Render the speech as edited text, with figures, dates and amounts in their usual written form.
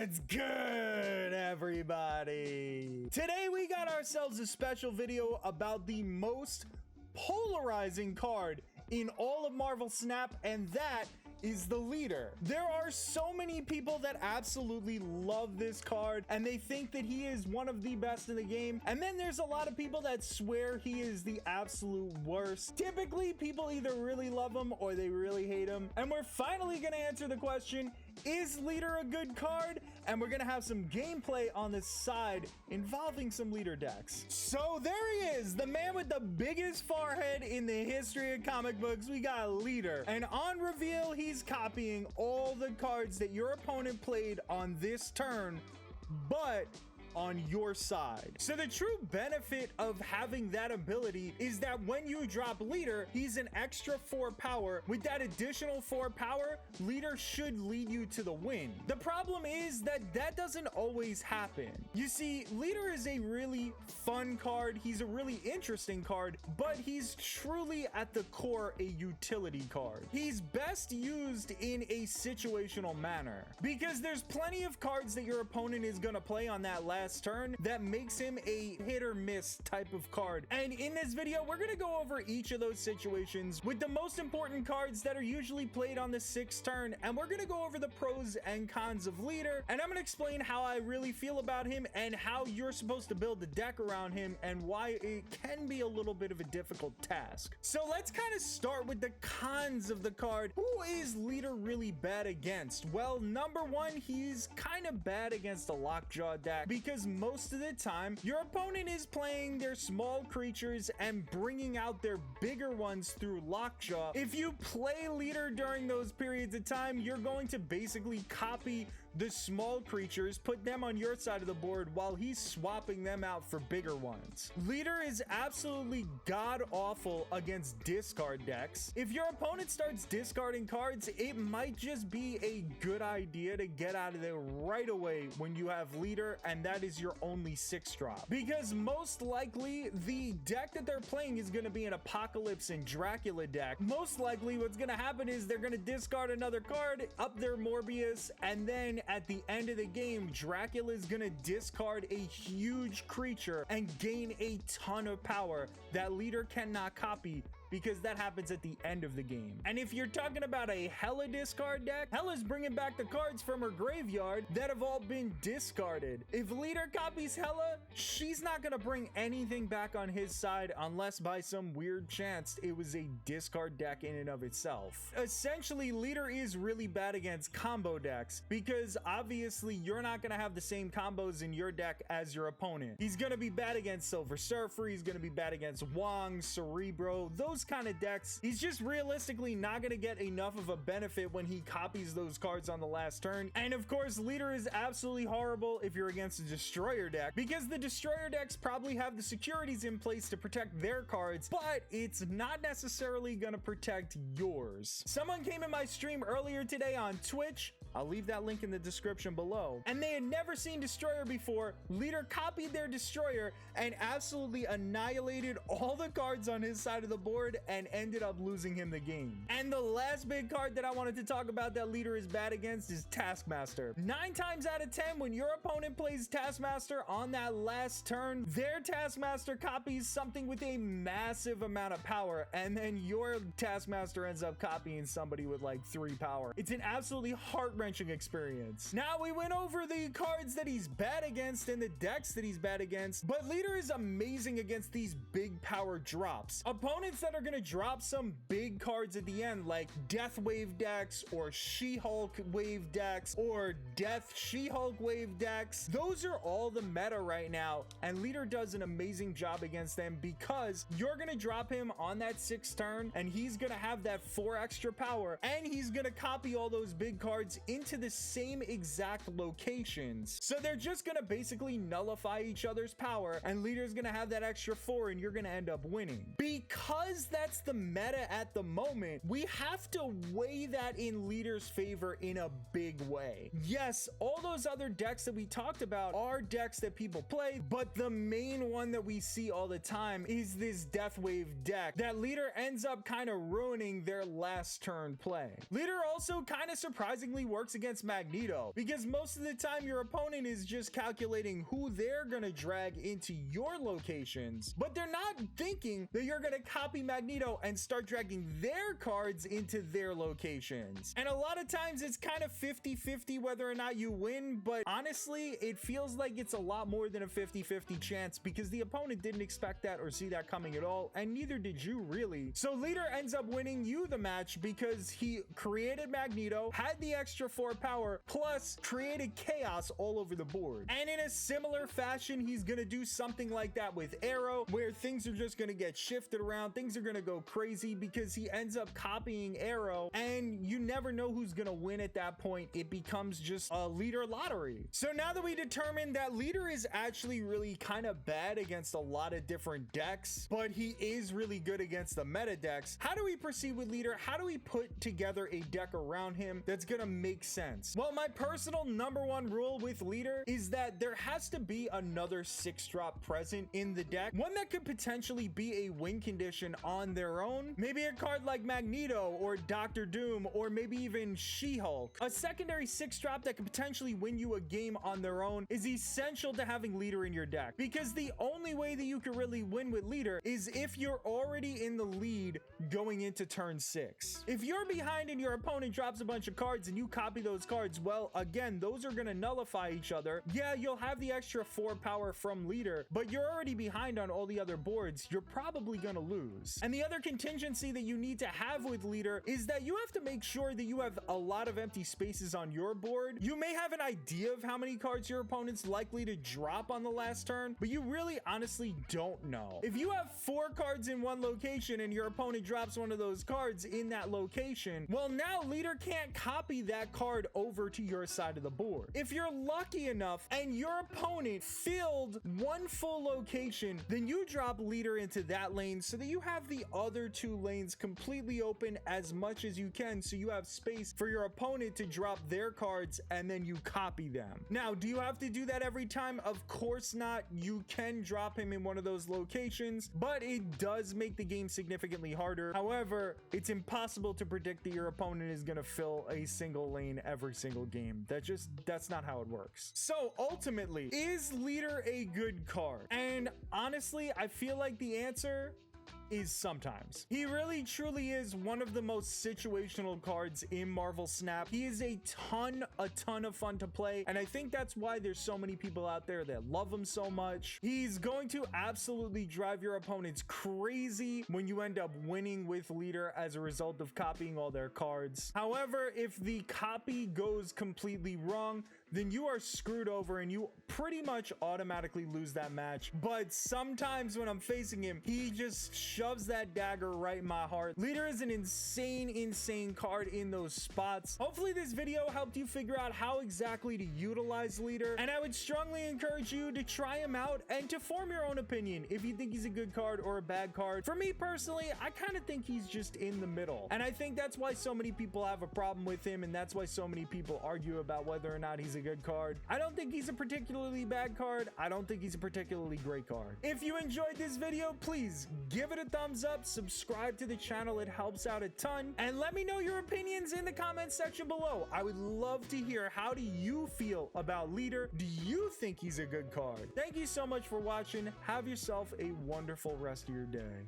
What's good, everybody? Today we got ourselves a special video about the most polarizing card in all of Marvel Snap, and that is the leader. There are so many people that absolutely love this card and they think that he is one of the best in the game, and then there's a lot of people that swear he is the absolute worst. Typically people either really love him or they really hate him, and we're finally gonna answer the question, is leader a good card? And we're gonna have some gameplay on the side involving some leader decks. So there he is, the man with the biggest forehead in the history of comic books. We got leader, and on reveal he's copying all the cards that your opponent played on this turn, but on your side. So the true benefit of having that ability is that when you drop leader, he's an extra 4 power. With that additional 4 power, leader should lead you to the win. The problem is that that doesn't always happen. You see, leader is a really fun card. He's a really interesting card, but he's truly at the core a utility card. He's best used in a situational manner because there's plenty of cards that your opponent is going to play on that last turn that makes him a hit or miss type of card. And in this video, we're going to go over each of those situations with the most important cards that are usually played on the 6th turn, and we're going to go over the pros and cons of leader, and I'm going to explain how I really feel about him and how you're supposed to build the deck around him and why it can be a little bit of a difficult task. So let's kind of start with the cons of the card. Who is leader really bad against? Well, number one, he's kind of bad against a lockjaw deck because most of the time your opponent is playing their small creatures and bringing out their bigger ones through lockjaw. If you play leader during those periods of time, you're going to basically copy the small creatures, put them on your side of the board while he's swapping them out for bigger ones. Leader is absolutely god awful against discard decks. If your opponent starts discarding cards, it might just be a good idea to get out of there right away when you have leader and that is your only 6-drop, because most likely the deck that they're playing is going to be an Apocalypse and Dracula deck. Most likely what's going to happen is they're going to discard another card, up their Morbius, and then at the end of the game Dracula is going to discard a huge creature and gain a ton of power that leader cannot copy, because that happens at the end of the game. And if you're talking about a Hela discard deck, Hela's bringing back the cards from her graveyard that have all been discarded. If leader copies Hela, she's not gonna bring anything back on his side unless by some weird chance it was a discard deck in and of itself. Essentially, leader is really bad against combo decks because obviously you're not gonna have the same combos in your deck as your opponent. He's gonna be bad against Silver Surfer, he's gonna be bad against Wong, Cerebro, those kind of decks. He's just realistically not going to get enough of a benefit when he copies those cards on the last turn. And of course, leader is absolutely horrible if you're against a destroyer deck, because the destroyer decks probably have the securities in place to protect their cards, but it's not necessarily going to protect yours. Someone came in my stream earlier today on Twitch, I'll leave that link in the description below, and they had never seen destroyer before. Leader copied their destroyer and absolutely annihilated all the cards on his side of the board and ended up losing him the game. And the last big card that I wanted to talk about that leader is bad against is Taskmaster. 9 times out of 10 when your opponent plays Taskmaster on that last turn, their Taskmaster copies something with a massive amount of power, and then your Taskmaster ends up copying somebody with like 3 power. It's an absolutely heart-wrenching experience. Now we went over the cards that he's bad against and the decks that he's bad against, but leader is amazing against these big power drops. Opponents that are going to drop some big cards at the end like Death Wave decks or She-Hulk wave decks or Death She-Hulk wave decks, those are all the meta right now, and leader does an amazing job against them because you're going to drop him on that 6th turn and he's going to have that 4 extra power, and he's going to copy all those big cards into the same exact locations, so they're just going to basically nullify each other's power, and leader's going to have that extra 4 and you're going to end up winning. Because that's the meta at the moment, we have to weigh that in leader's favor in a big way. Yes, all those other decks that we talked about are decks that people play, but the main one that we see all the time is this Death Wave deck that leader ends up kind of ruining their last turn play. Leader also kind of surprisingly works works against Magneto, because most of the time your opponent is just calculating who they're gonna drag into your locations, but they're not thinking that you're gonna copy Magneto and start dragging their cards into their locations. And a lot of times it's kind of 50-50 whether or not you win, but honestly, it feels like it's a lot more than a 50-50 chance, because the opponent didn't expect that or see that coming at all, and neither did you really. So Leader ends up winning you the match because he created Magneto, had the extra 4 power, plus created chaos all over the board. And in a similar fashion, he's gonna do something like that with Arrow, where things are just gonna get shifted around, things are gonna go crazy because he ends up copying Arrow, and you never know who's gonna win at that point. It becomes just a Leader lottery. So now that we determined that Leader is actually really kind of bad against a lot of different decks, but he is really good against the meta decks, how do we proceed with Leader? How do we put together a deck around him that's gonna make sense? Well, my personal #1 rule with Leader is that there has to be another 6-drop present in the deck, one that could potentially be a win condition on their own. Maybe a card like Magneto or Doctor Doom, or maybe even She-Hulk. A secondary 6-drop that could potentially win you a game on their own is essential to having Leader in your deck, because the only way that you can really win with Leader is if you're already in the lead going into turn 6. If you're behind and your opponent drops a bunch of cards and you copy those cards, well, again, those are going to nullify each other. Yeah, you'll have the extra 4 power from Leader, but you're already behind on all the other boards. You're probably going to lose. And the other contingency that you need to have with Leader is that you have to make sure that you have a lot of empty spaces on your board. You may have an idea of how many cards your opponent's likely to drop on the last turn, but you really honestly don't know. If you have 4 cards in one location and your opponent drops one of those cards in that location, well, now Leader can't copy that card over to your side of the board. If you're lucky enough and your opponent filled one full location, then you drop Leader into that lane so that you have the other 2 lanes completely open as much as you can, so you have space for your opponent to drop their cards and then you copy them. Now, do you have to do that every time? Of course not. You can drop him in one of those locations, but it does make the game significantly harder. However, it's impossible to predict that your opponent is going to fill a single lane every single game. That's not how it works. So ultimately, is Leader a good card? And honestly, I feel like the answer is sometimes. He really truly is one of the most situational cards in Marvel Snap. He is a ton of fun to play, and I think that's why there's so many people out there that love him so much. He's going to absolutely drive your opponents crazy when you end up winning with Leader as a result of copying all their cards. However, if the copy goes completely wrong, then you are screwed over and you pretty much automatically lose that match. But sometimes when I'm facing him, he just shoves that dagger right in my heart. Leader is an insane card in those spots. Hopefully this video helped you figure out how exactly to utilize Leader, and I would strongly encourage you to try him out and to form your own opinion if you think he's a good card or a bad card. For me personally, I kind of think he's just in the middle, and I think that's why so many people have a problem with him, and that's why so many people argue about whether or not he's a good card. I don't think he's a particularly bad card. I don't think he's a particularly great card. If you enjoyed this video, please give it a thumbs up, subscribe to the channel, it helps out a ton, and let me know your opinions in the comment section below. I would love to hear, how do you feel about Leader? Do you think he's a good card? Thank you so much for watching. Have yourself a wonderful rest of your day.